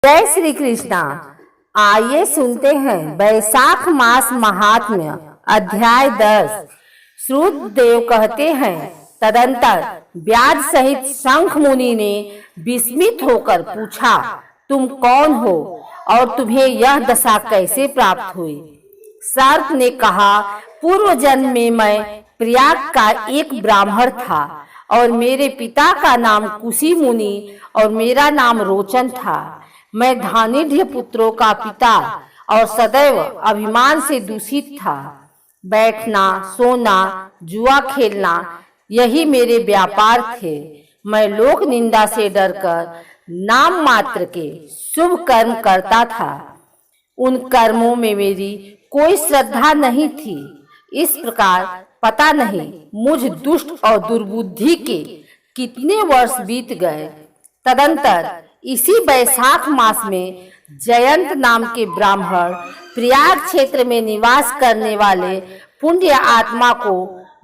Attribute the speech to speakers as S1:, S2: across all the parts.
S1: जय श्री कृष्णा। आइए सुनते हैं वैशाख मास महात्म्य अध्याय 10। श्रुतदेव कहते हैं, तदंतर व्यास सहित शंख मुनि ने विस्मित होकर पूछा, तुम कौन हो और तुम्हें यह दशा कैसे प्राप्त हुई? सर्प ने कहा, पूर्व जन्म में मैं प्रयाग का एक ब्राह्मण था और मेरे पिता का नाम कुशी मुनि और मेरा नाम रोचन था। मैं धानिध्य पुत्रों का पिता और सदैव अभिमान से दूषित था। बैठना, सोना, जुआ खेलना यही मेरे व्यापार थे। मैं लोक निंदा से डरकर नाम मात्र के शुभ कर्म करता था। उन कर्मों में मेरी कोई श्रद्धा नहीं थी। इस प्रकार पता नहीं मुझ दुष्ट और दुर्बुद्धि के कितने वर्ष बीत गए। तदंतर इसी वैशाख मास में जयंत नाम के ब्राह्मण प्रयाग क्षेत्र में निवास करने वाले पुण्य आत्मा को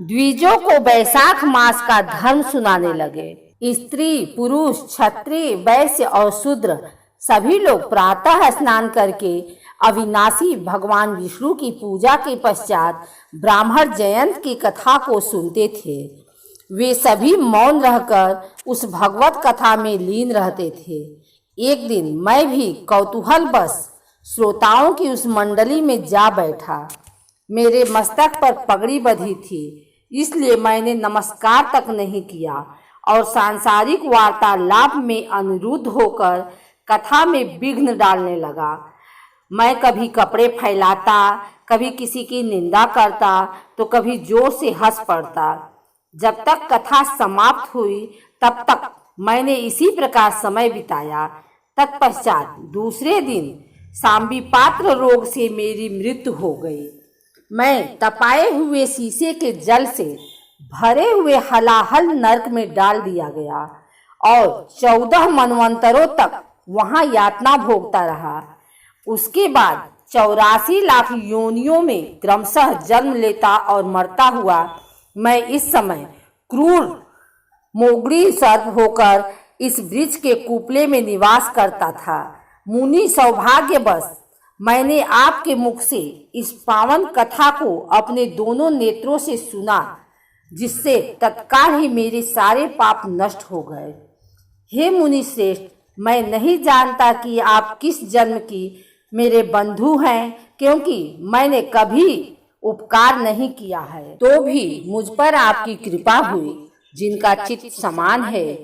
S1: द्विजों को वैशाख मास का धर्म सुनाने लगे। स्त्री, पुरुष, क्षत्रिय, वैश्य और शूद्र सभी लोग प्रातः स्नान करके अविनाशी भगवान विष्णु की पूजा के पश्चात ब्राह्मण जयंत की कथा को सुनते थे। वे सभी मौन रहकर उस भगवत कथा में लीन रहते थे। एक दिन मैं भी कौतूहलवश श्रोताओं की उस मंडली में जा बैठा। मेरे मस्तक पर पगड़ी बंधी थी, इसलिए मैंने नमस्कार तक नहीं किया और सांसारिक वार्तालाप में अनुरुद्ध होकर कथा में विघ्न डालने लगा। मैं कभी कपड़े फैलाता, कभी किसी की निंदा करता तो कभी जोर से हंस पड़ता। जब तक कथा समाप्त हुई तब तक मैंने इसी प्रकार समय बिताया। तत्पश्चात दूसरे दिन सांबिपात्र रोग से मेरी मृत्यु हो गई। मैं तपाए हुए शीशे के जल से भरे हुए हलाहल नरक में डाल दिया गया और 14 मनवंतरों तक वहां यातना भोगता रहा। उसके बाद 84 लाख योनियों में क्रमशः जन्म लेता और मरता हुआ मैं इस समय क्रूर मोगड़ी सर्प होकर इस वृक्ष के कुपले में निवास करता था। मुनि, सौभाग्यवश मैंने आपके मुख से इस पावन कथा को अपने दोनों नेत्रों से सुना, जिससे तत्काल ही मेरे सारे पाप नष्ट हो गए। हे मुनि श्रेष्ठ, मैं नहीं जानता कि आप किस जन्म की मेरे बंधु हैं, क्योंकि मैंने कभी उपकार नहीं किया है, तो भी मुझ पर आपकी कृपा हुई। जिनका चित्त समान है,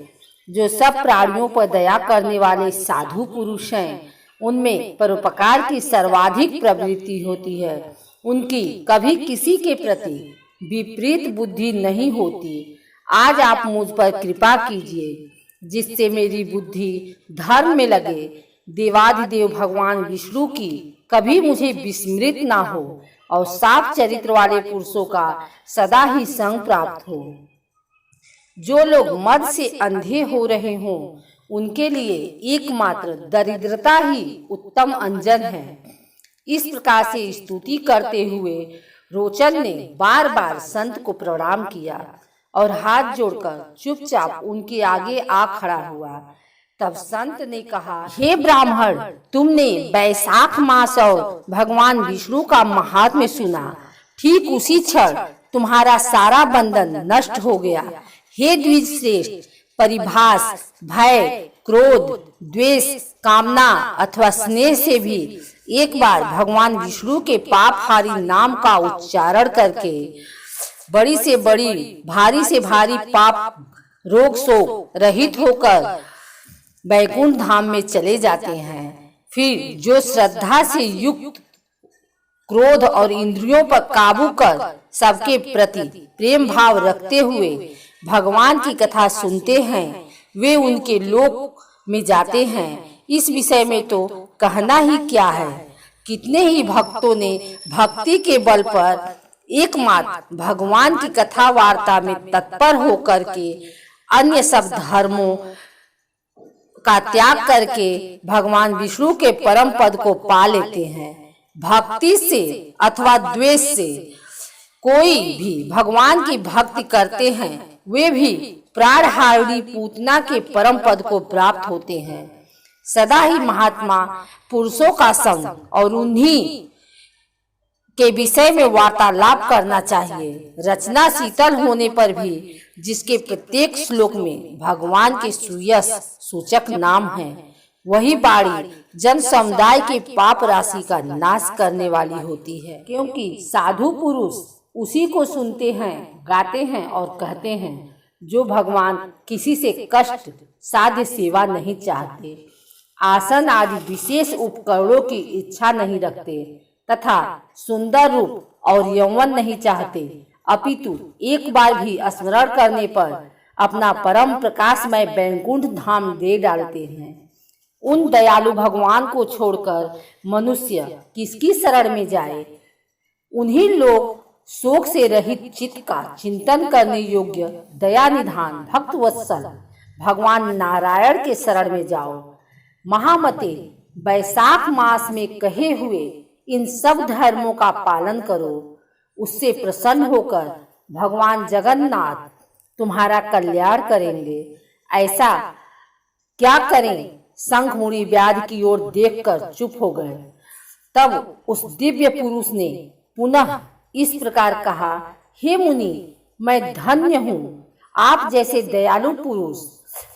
S1: जो सब प्राणियों पर दया करने वाले साधु पुरुष हैं, उनमें परोपकार की सर्वाधिक प्रवृत्ति होती है। उनकी कभी किसी के प्रति विपरीत बुद्धि नहीं होती। आज आप मुझ पर कृपा कीजिए, जिससे मेरी बुद्धि धर्म में लगे। देवाधिदेव भगवान विष्णु की कभी मुझे विस्मृत ना हो और साफ चरित्र वाले पुरुषों का सदा ही संग प्राप्त हो। जो लोग मद से अंधे हो रहे हों, उनके लिए एकमात्र दरिद्रता ही उत्तम अंजन है। इस प्रकार से स्तुति करते हुए रोचन ने बार बार संत को प्रणाम किया और हाथ जोड़कर चुपचाप उनके आगे आ खड़ा हुआ। तब संत ने कहा, हे ब्राह्मण, तुमने वैशाख मास और भगवान विष्णु का महात्म्य सुना। ठीक उसी क्षण तुम्हारा सारा बंधन नष्ट हो गया। हे द्विज श्रेष्ठ, परिभास, भय, क्रोध, द्वेष, कामना अथवा स्नेह से भी एक बार भगवान विष्णु के पापहारी नाम का उच्चारण करके बड़ी से बड़ी, भारी से भारी पाप रोग शोक रहित होकर वैकुंठ धाम में चले जाते हैं। फिर जो श्रद्धा से युक्त क्रोध और इंद्रियों पर काबू कर सबके प्रति प्रेम भाव रखते हुए भगवान की कथा सुनते हैं, वे उनके लोक में जाते हैं। इस विषय में तो कहना ही क्या है। कितने ही भक्तों ने भक्ति के बल पर एकमात्र भगवान की कथा वार्ता में तत्पर होकर के अन्य सब धर्मों का त्याग करके भगवान विष्णु के परम पद को पा लेते हैं। भक्ति से अथवा द्वेष से कोई भी भगवान की भक्ति करते हैं, वे भी प्राणहारिणी पूतना के परम पद को प्राप्त होते हैं। सदा ही महात्मा पुरुषों का संग और उन्हीं के विषय में वार्तालाप करना चाहिए। रचना शीतल होने पर भी जिसके प्रत्येक श्लोक में भगवान के सुयश सूचक नाम है, वही बाणी जन समुदाय के पाप राशि का नाश करने वाली होती है। क्योंकि साधु पुरुष उसी को सुनते हैं, गाते हैं और कहते हैं जो भगवान किसी से कष्ट साध्य सेवा नहीं चाहते, आसन आदि विशेष उपकरणों की इच्छा नहीं रखते तथा सुंदर रूप और यौवन नहीं चाहते, अपितु एक बार भी स्मरण करने पर अपना परम प्रकाशमय वैकुंठ धाम दे डालते हैं। उन दयालु भगवान को छोड़कर मनुष्य किसकी शरण में जाए? उन्हीं लोग शोक से रहित चित्त का चिंतन करने योग्य दया निधान भक्त वत्सल भगवान नारायण के शरण में जाओ। महामते, वैशाख मास में कहे हुए इन सब धर्मों का पालन करो, उससे प्रसन्न होकर भगवान जगन्नाथ तुम्हारा कल्याण करेंगे। ऐसा क्या करें? शंख मुनि व्याध की ओर देखकर चुप हो गए। तब उस दिव्य पुरुष ने पुनः इस प्रकार कहा, हे मुनि, मैं धन्य हूँ, आप जैसे दयालु पुरुष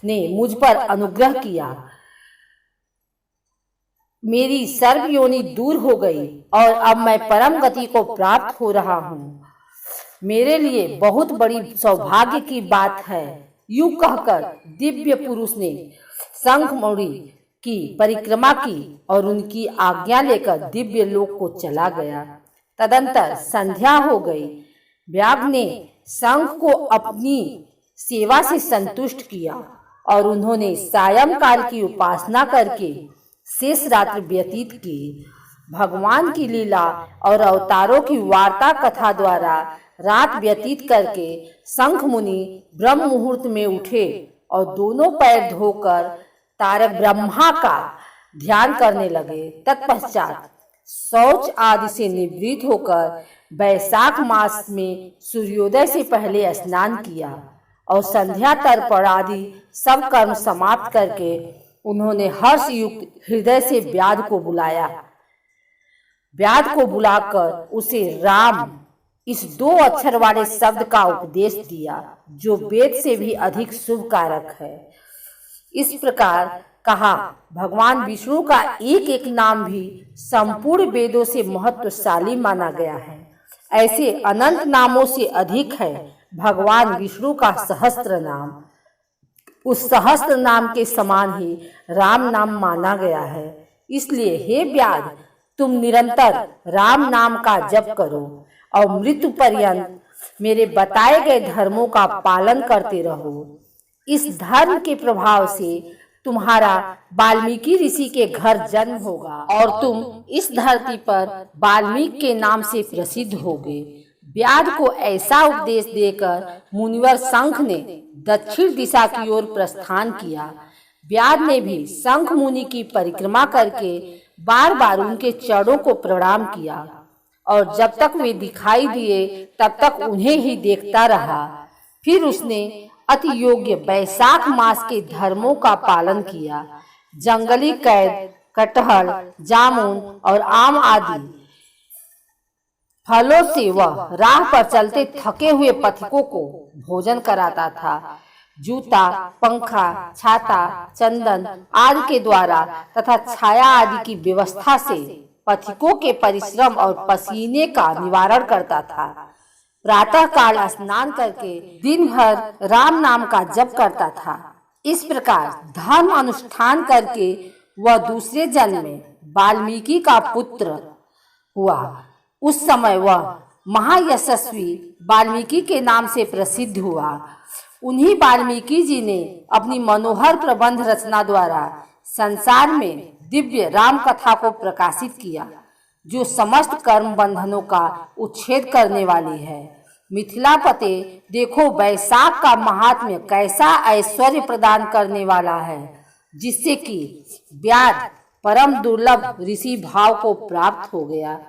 S1: ने मुझ पर अनुग्रह किया। मेरी सर्व योनि दूर हो गई और अब मैं परम गति को प्राप्त हो रहा हूँ। मेरे लिए बहुत बड़ी सौभाग्य की बात है। यूं कहकर दिव्य पुरुष ने शंख मुनि की परिक्रमा की और उनकी आज्ञा लेकर दिव्य लोक को चला गया। तदंतर संध्या हो गई। व्याघ्र ने शंख को अपनी सेवा से संतुष्ट किया और उन्होंने सायंकाल की उपासना करके शेष रात्रि व्यतीत की। भगवान की लीला और अवतारों की वार्ता कथा द्वारा रात व्यतीत करके शंख मुनि ब्रह्म मुहूर्त में उठे और दोनों पैर धोकर तारक ब्रह्मा का ध्यान करने लगे। तत्पश्चात शौच आदि से निवृत्त होकर वैशाख मास में सूर्योदय से पहले स्नान किया और संध्या तर्पण आदि सब कर्म समाप्त करके उन्होंने हर्ष युक्त हृदय से व्याध को बुलाया। व्याध को बुलाकर उसे राम इस 2 अक्षर वाले शब्द का उपदेश दिया, जो वेद से भी अधिक शुभ कारक है। इस प्रकार कहा, भगवान विष्णु का एक एक नाम भी संपूर्ण वेदों से महत्वशाली माना गया है। ऐसे अनंत नामों से अधिक है भगवान विष्णु का सहस्त्र नाम। उस सहस्त्र नाम के समान ही राम नाम माना गया है। इसलिए हे व्याध, तुम निरंतर राम नाम का जप करो और मृत्यु पर्यंत मेरे बताए गए धर्मों का पालन करते रहो। इस धर्म के प्रभाव से तुम्हारा वाल्मीकि ऋषि के घर जन्म होगा और तुम इस धरती पर वाल्मीकि के नाम से प्रसिद्ध होगे। व्याध को ऐसा उपदेश देकर मुनिवर शंख ने दक्षिण दिशा की ओर प्रस्थान किया। व्याध ने भी शंख मुनि की परिक्रमा करके बार बार उनके चरणों को प्रणाम किया और जब तक वे दिखाई दिए तब तक उन्हें ही देखता रहा। फिर उसने अति योग्य वैशाख मास के धर्मों का पालन किया। जंगली कैद, कटहल, जामुन और आम आदि फलों से वह राह पर चलते थके हुए पथिकों को भोजन कराता था। जूता, पंखा, छाता, चंदन आदि के द्वारा तथा छाया आदि की व्यवस्था से पथिकों के परिश्रम और पसीने का निवारण करता था। प्रातः काल स्नान करके दिन भर राम नाम का जप करता था। इस प्रकार धर्म अनुष्ठान करके वह दूसरे जन्म में वाल्मीकि का पुत्र हुआ। उस समय वह महायशस्वी वाल्मीकि के नाम से प्रसिद्ध हुआ। उन्हीं वाल्मीकि जी ने अपनी मनोहर प्रबंध रचना द्वारा संसार में दिव्य राम कथा को प्रकाशित किया, जो समस्त कर्म बंधनों का उच्छेद करने वाली है। मिथिलापते, देखो वैशाख का महात्म्य कैसा ऐश्वर्य प्रदान करने वाला है, जिससे कि व्याध परम दुर्लभ ऋषि भाव को प्राप्त हो गया।